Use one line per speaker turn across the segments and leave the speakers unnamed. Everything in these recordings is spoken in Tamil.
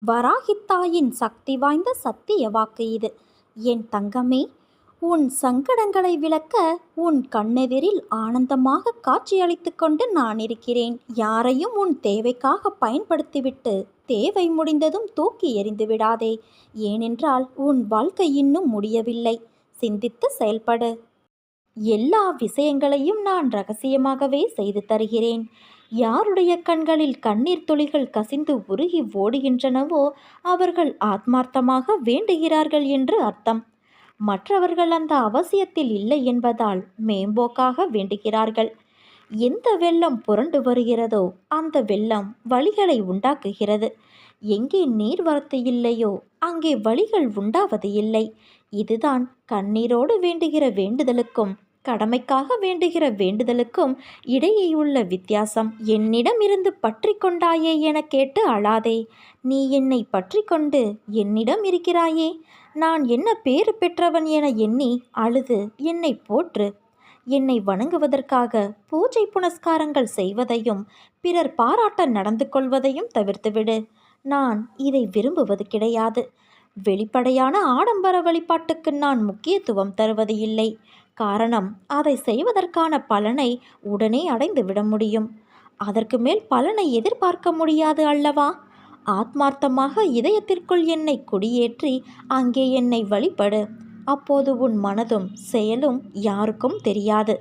வராகித்தாயின் சக்தி வாய்ந்த சத்திய வாக்கு இது. என் தங்கமே, உன் சங்கடங்களை விளக்க உன் கண்ணெதிரில் ஆனந்தமாக காட்சியளித்து கொண்டு நான் இருக்கிறேன். யாரையும் உன் தேவைக்காக பயன்படுத்திவிட்டு தேவை முடிந்ததும் தூக்கி எறிந்து விடாதே. ஏனென்றால் உன் வாழ்க்கை இன்னும் முடியவில்லை. சிந்தித்து செயல்படு. எல்லா விஷயங்களையும் நான் ரகசியமாகவே செய்து தருகிறேன். யாருடைய கண்களில் கண்ணீர் துளிகள் கசிந்து உருகி ஓடுகின்றனவோ அவர்கள் ஆத்மார்த்தமாக வேண்டுகிறார்கள் என்று அர்த்தம். மற்றவர்கள் அந்த அவசியத்தில் இல்லை என்பதால் மேம்போக்காக வேண்டுகிறார்கள். எந்த வெள்ளம் புரண்டு வருகிறதோ அந்த வெள்ளம் வழிகளை உண்டாக்குகிறது. எங்கே நீர்வரத்து இல்லையோ அங்கே வழிகள் உண்டாவது இல்லை. இதுதான் கண்ணீரோடு வேண்டுகிற வேண்டுதலுக்கும் கடமைக்காக வேண்டுகிற வேண்டுதலுக்கும் இடையே உள்ள வித்தியாசம். என்னிடம் இருந்து பற்றி கொண்டாயே என கேட்டு அழாதே. நீ என்னை பற்றி கொண்டு என்னிடம் இருக்கிறாயே, நான் என்ன பேறு பெற்றவன் என எண்ணி அழுது என்னை போற்று. என்னை வணங்குவதற்காக பூஜை புனஸ்காரங்கள் செய்வதையும் பிறர் பாராட்ட நடந்து கொள்வதையும் தவிர்த்துவிடு. நான் இதை விரும்புவது கிடையாது. வெளிப்படையான ஆடம்பர வழிபாட்டுக்கு நான் முக்கியத்துவம் தருவது இல்லை. காரணம், அதை செய்வதற்கான பலனை உடனே அடைந்து விட முடியும். அதற்கு மேல் பலனை எதிர்பார்க்க முடியாது அல்லவா? ஆத்மார்த்தமாக இதயத்திற்குள் என்னை குடியேற்றி அங்கே என்னை வழிபடு. அப்போது உன் மனதும் செயலும் யாருக்கும் தெரியாது.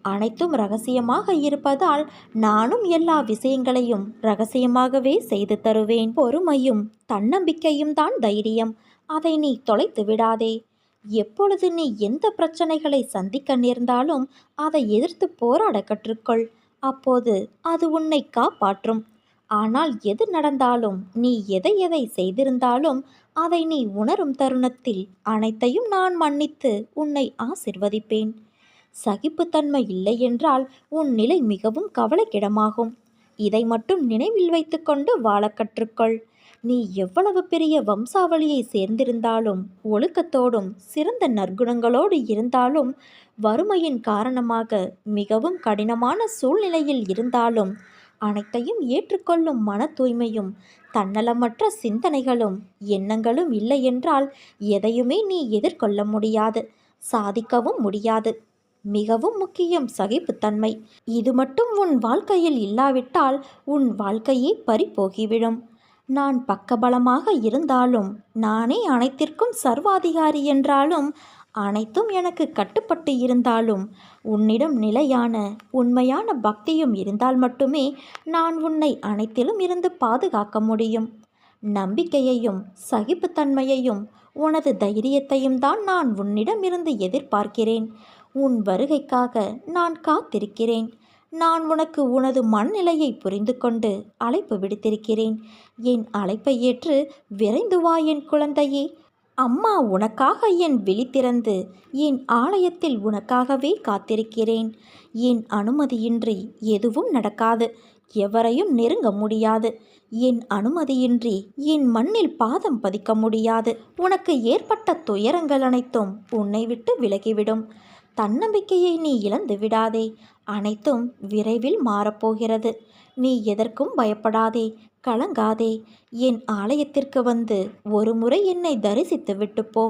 அனைத்தும் ரகசியமாக இருப்பதால் நானும் எல்லா விஷயங்களையும் ரகசியமாகவே செய்து தருவேன். பொறுமையும் தன்னம்பிக்கையும் தான் தைரியம். அதை நீ தொலைத்து விடாதே. எப்பொழுது நீ எந்த பிரச்சனைகளை சந்திக்க நேர்ந்தாலும் அதை எதிர்த்து போராட கற்றுக்கொள். அப்போது அது உன்னை காப்பாற்றும். ஆனால் எது நடந்தாலும், நீ எதை எதை செய்திருந்தாலும் அதை நீ உணரும் தருணத்தில் அனைத்தையும் நான் மன்னித்து உன்னை ஆசிர்வதிப்பேன். சகிப்புத்தன்மை இல்லை என்றால் உன் நிலை மிகவும் கவலைக்கிடமாகும். இதை மட்டும் நினைவில் வைத்துக்கொண்டு வாழ கற்றுக்கொள். நீ எவ்வளவு பெரிய வம்சாவளியை சேர்ந்திருந்தாலும், ஒழுக்கத்தோடும் சிறந்த நற்குணங்களோடு இருந்தாலும், வறுமையின் காரணமாக மிகவும் கடினமான சூழ்நிலையில் இருந்தாலும், அனைத்தையும் ஏற்றுக்கொள்ளும் மன தூய்மையும் தன்னலமற்ற சிந்தனைகளும் எண்ணங்களும் இல்லை என்றால் எதையுமே நீ எதிர்கொள்ள முடியாது, சாதிக்கவும் முடியாது. மிகவும் முக்கியம் சகிப்புத்தன்மை. இது மட்டும் உன் வாழ்க்கையில் இல்லாவிட்டால் உன் வாழ்க்கையே பறிபோகிவிடும். நான் பக்கபலமாக இருந்தாலும், நானே அனைத்திற்கும் சர்வாதிகாரி என்றாலும், அனைத்தும் எனக்கு கட்டுப்பட்டு இருந்தாலும், உன்னிடம் நிலையான உண்மையான பக்தியும் இருந்தால் மட்டுமே நான் உன்னை அனைத்திலும் இருந்து பாதுகாக்க முடியும். நம்பிக்கையையும் சகிப்புத்தன்மையையும் உனது தைரியத்தையும் தான் நான் உன்னிடமிருந்து எதிர்பார்க்கிறேன். உன் வருகைக்காக நான் காத்திருக்கிறேன். நான் உனக்கு உனது மனநிலையை புரிந்து கொண்டு அழைப்பு விடுத்திருக்கிறேன். என் அழைப்பை ஏற்று விரைந்து வா என் குழந்தையே. அம்மா உனக்காக என் விழி திறந்து என் ஆலயத்தில் உனக்காகவே காத்திருக்கிறேன். என் அனுமதியின்றி எதுவும் நடக்காது. எவரையும் நெருங்க முடியாது. என் அனுமதியின்றி என் மண்ணில் பாதம் பதிக்க முடியாது. உனக்கு ஏற்பட்ட துயரங்கள் அனைத்தும் உன்னை விட்டு விலகிவிடும். தன்னம்பிக்கையை நீ இழந்து விடாதே. அனைத்தும் விரைவில் மாறப்போகிறது. நீ எதற்கும் பயப்படாதே, கலங்காதே. என் ஆலயத்திற்கு வந்து ஒரு முறை என்னை தரிசித்து விட்டு போ.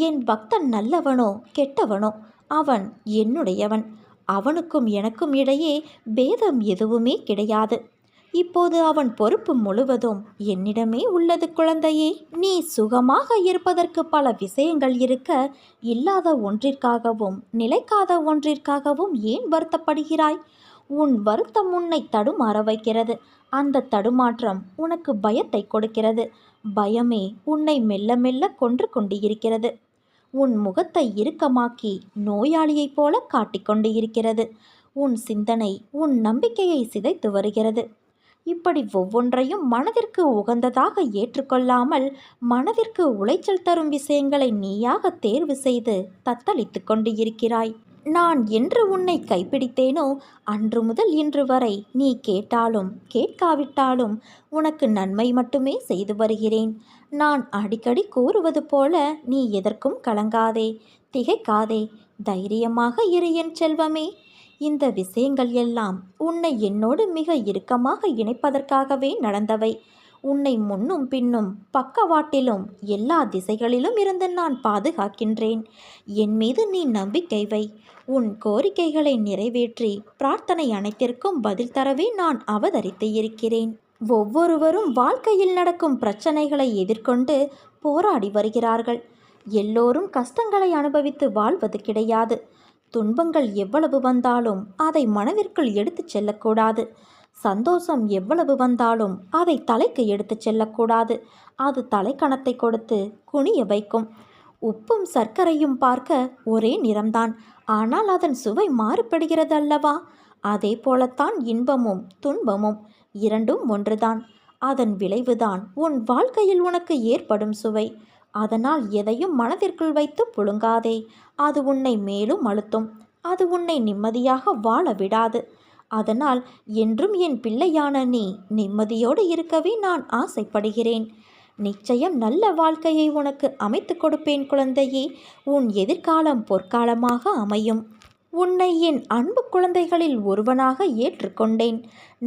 என் பக்தன் நல்லவனோ கெட்டவனோ அவன் என்னுடையவன். அவனுக்கும் எனக்கும் இடையே பேதம் எதுவுமே கிடையாது. இப்போது அவன் பொறுப்பு முழுவதும் என்னிடமே உள்ளது குழந்தையே. நீ சுகமாக இருப்பதற்கு பல விஷயங்கள் இருக்க, இல்லாத ஒன்றிற்காகவும் நிலைக்காத ஒன்றிற்காகவும் ஏன் வருத்தப்படுகிறாய்? உன் வருத்தம் உன்னை தடுமாற வைக்கிறது. அந்த தடுமாற்றம் உனக்கு பயத்தை கொடுக்கிறது. பயமே உன்னை மெல்ல மெல்ல கொன்று கொண்டு இருக்கிறது. உன் முகத்தை இறுக்கமாக்கி நோயாளியைப் போல காட்டிக்கொண்டு இருக்கிறது. உன் சிந்தனை உன் நம்பிக்கையை சிதைத்து வருகிறது. இப்படி ஒவ்வொன்றையும் மனதிற்கு உகந்ததாக ஏற்றுக்கொள்ளாமல் மனதிற்கு உளைச்சல் தரும் விஷயங்களை நீயாக தேர்வு செய்து தத்தளித்து கொண்டு இருக்கிறாய். நான் என்று உன்னை கைப்பிடித்தேனோ அன்று முதல் இன்று வரை நீ கேட்டாலும் கேட்காவிட்டாலும் உனக்கு நன்மை மட்டுமே செய்து வருகிறேன். நான் அடிக்கடி கூறுவது போல நீ எதற்கும் கலங்காதே, திகைக்காதே, தைரியமாக இரு என் செல்வமே. இந்த விஷயங்கள் எல்லாம் உன்னை என்னோடு மிக இறுக்கமாக இணைப்பதற்காகவே நடந்தவை. உன்னை முன்னும் பின்னும் பக்கவாட்டிலும் எல்லா திசைகளிலும் இருந்து நான் பாதுகாக்கின்றேன். என் மீது நீ நம்பிக்கை வை. உன் கோரிக்கைகளை நிறைவேற்றி பிரார்த்தனை அனைத்திற்கும் பதில் தரவே நான் அவதரித்து இருக்கிறேன். ஒவ்வொருவரும் வாழ்க்கையில் நடக்கும் பிரச்சனைகளை எதிர்கொண்டு போராடி வருகிறார்கள். எல்லோரும் கஷ்டங்களை அனுபவித்து வாழ்வது கிடையாது. துன்பங்கள் எவ்வளவு வந்தாலும் அதை மனதிற்குள் எடுத்துச் செல்லக்கூடாது. சந்தோஷம் எவ்வளவு வந்தாலும் அதை தலைக்கு எடுத்துச் செல்லக்கூடாது. அது தலைக்கணத்தை கொடுத்து குனிய வைக்கும். உப்பும் சர்க்கரையும் பார்க்க ஒரே நிறம்தான், ஆனால் அதன் சுவை மாறுபடுகிறது அல்லவா? அதே போலத்தான் இன்பமும் துன்பமும் இரண்டும் ஒன்றுதான். அதன் விளைவுதான் உன் வாழ்க்கையில் உனக்கு ஏற்படும் சுவை. அதனால் எதையும் மனதிற்குள் வைத்து புழுங்காதே. அது உன்னை மேலும் அழுத்தும். அது உன்னை நிம்மதியாக வாழ விடாது. அதனால் என்றும் என் பிள்ளையான நீ நிம்மதியோடு இருக்கவே நான் ஆசைப்படுகிறேன். நிச்சயம் நல்ல வாழ்க்கையை உனக்கு அமைத்து கொடுப்பேன் குழந்தையே. உன் எதிர்காலம் பொற்காலமாக அமையும். உன்னை என் அன்பு குழந்தைகளில் ஒருவனாக ஏற்றுக்கொண்டேன்.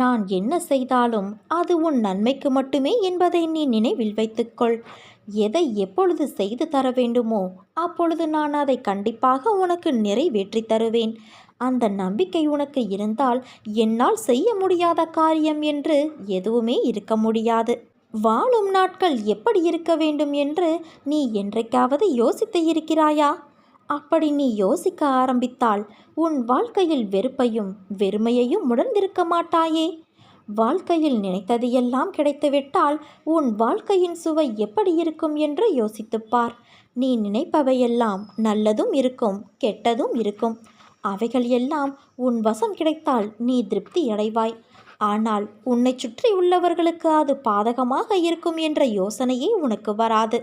நான் என்ன செய்தாலும் அது உன் நன்மைக்கு மட்டுமே என்பதை நீ நினைவில் வைத்துக்கொள். எதை எப்பொழுது செய்து தர வேண்டுமோ அப்பொழுது நான் அதை கண்டிப்பாக உனக்கு நிறைவேற்றி தருவேன். அந்த நம்பிக்கை உனக்கு இருந்தால் என்னால் செய்ய முடியாத காரியம் என்று எதுவுமே இருக்க முடியாது. வாழும் நாட்கள் எப்படி இருக்க வேண்டும் என்று நீ என்றைக்காவது யோசித்து இருக்கிறாயா? அப்படி நீ யோசிக்க ஆரம்பித்தால் உன் வாழ்க்கையில் வெறுப்பையும் வெறுமையையும் உணர்ந்திருக்க மாட்டாயே. வாழ்க்கையில் நினைத்தது எல்லாம் கிடைத்துவிட்டால் உன் வாழ்க்கையின் சுவை எப்படி இருக்கும் என்று யோசித்துப்பார். நீ நினைப்பவையெல்லாம் நல்லதும் இருக்கும், கெட்டதும் இருக்கும். அவைகள் எல்லாம் உன் வசம் கிடைத்தால் நீ திருப்தி அடைவாய். ஆனால் உன்னை சுற்றி உள்ளவர்களுக்கு அது பாதகமாக இருக்கும் என்ற யோசனையே உனக்கு வராது.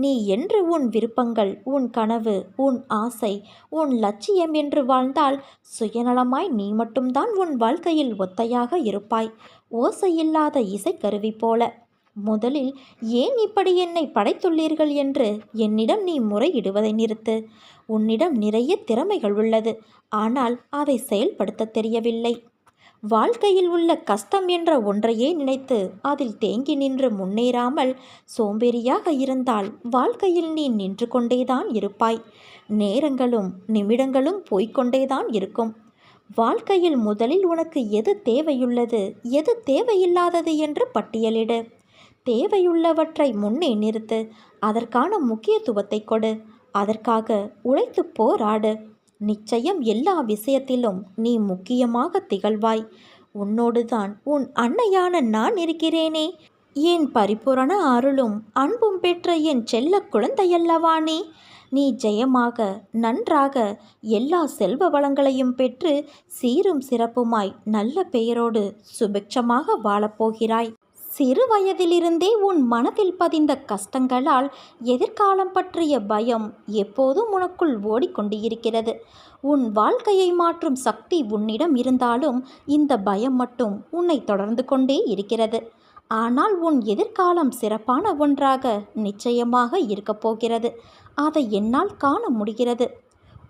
நீ என்று உன் விருப்பங்கள், உன் கனவு, உன் ஆசை, உன் லட்சியம் என்று வாழ்ந்தால் சுயநலமாய் நீ மட்டும்தான் உன் வாழ்க்கையில் ஒத்தையாக இருப்பாய், ஓசையில்லாத இசைக்கருவி போல. முதலில் ஏன் இப்படி என்னை படைத்துள்ளீர்கள் என்று என்னிடம் நீ முறையிடுவதை நிறுத்து. உன்னிடம் நிறைய திறமைகள் உள்ளது, ஆனால் அதை செயல்படுத்த தெரியவில்லை. வாழ்க்கையில் உள்ள கஷ்டம் என்ற ஒன்றையே நினைத்து அதில் தேங்கி நின்று முன்னேறாமல் சோம்பேறியாக இருந்தால் வாழ்க்கையில் நீ நின்று கொண்டேதான் இருப்பாய். நேரங்களும் நிமிடங்களும் போய்கொண்டேதான் இருக்கும். வாழ்க்கையில் முதலில் உனக்கு எது தேவையுள்ளது, எது தேவையில்லாதது என்று பட்டியலிடு. தேவையுள்ளவற்றை முன்னே நிறுத்து. அதற்கான முக்கியத்துவத்தை கொடு. அதற்காக உழைத்து போராடு. நிச்சயம் எல்லா விஷயத்திலும் நீ முக்கியமாக திகழ்வாய். உன்னோடுதான் உன் அன்னையான நான் இருக்கிறேனே. என் பரிபூரண அருளும் அன்பும் பெற்ற என் செல்ல குழந்தையல்லவா நீ. நீ ஜெயமாக நன்றாக எல்லா செல்வ வளங்களையும் பெற்று சீரும் சிறப்புமாய் நல்ல பெயரோடு சுபிட்சமாக வாழப்போகிறாய். சிறு வயதிலிருந்தே உன் மனதில் பதிந்த கஷ்டங்களால் எதிர்காலம் பற்றிய பயம் எப்போதும் உனக்குள் ஓடிக்கொண்டு இருக்கிறது. உன் வாழ்க்கையை மாற்றும் சக்தி உன்னிடம் இருந்தாலும் இந்த பயம் மட்டும் உன்னை தொடர்ந்து கொண்டே இருக்கிறது. ஆனால் உன் எதிர்காலம் சிறப்பான ஒன்றாக நிச்சயமாக இருக்கப் போகிறது. அதை என்னால் காண முடிகிறது.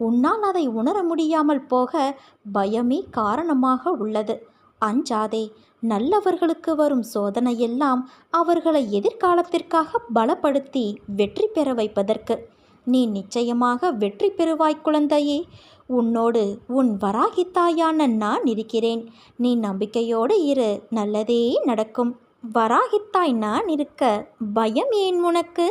உன்னால் அதை உணர முடியாமல் போக பயமே காரணமாக உள்ளது. அஞ்சாதே. நல்லவர்களுக்கு வரும் சோதனையெல்லாம் அவர்களை எதிர்காலத்திற்காக பலப்படுத்தி வெற்றி பெற வைப்பதற்கு. நீ நிச்சயமாக வெற்றி பெறுவாய் குழந்தையே. உன்னோடு உன் வராகித்தாயான நான் இருக்கிறேன். நீ நம்பிக்கையோடு இரு, நல்லதே நடக்கும். வராகித்தாய் நான் இருக்க பயம் ஏன் உனக்கு?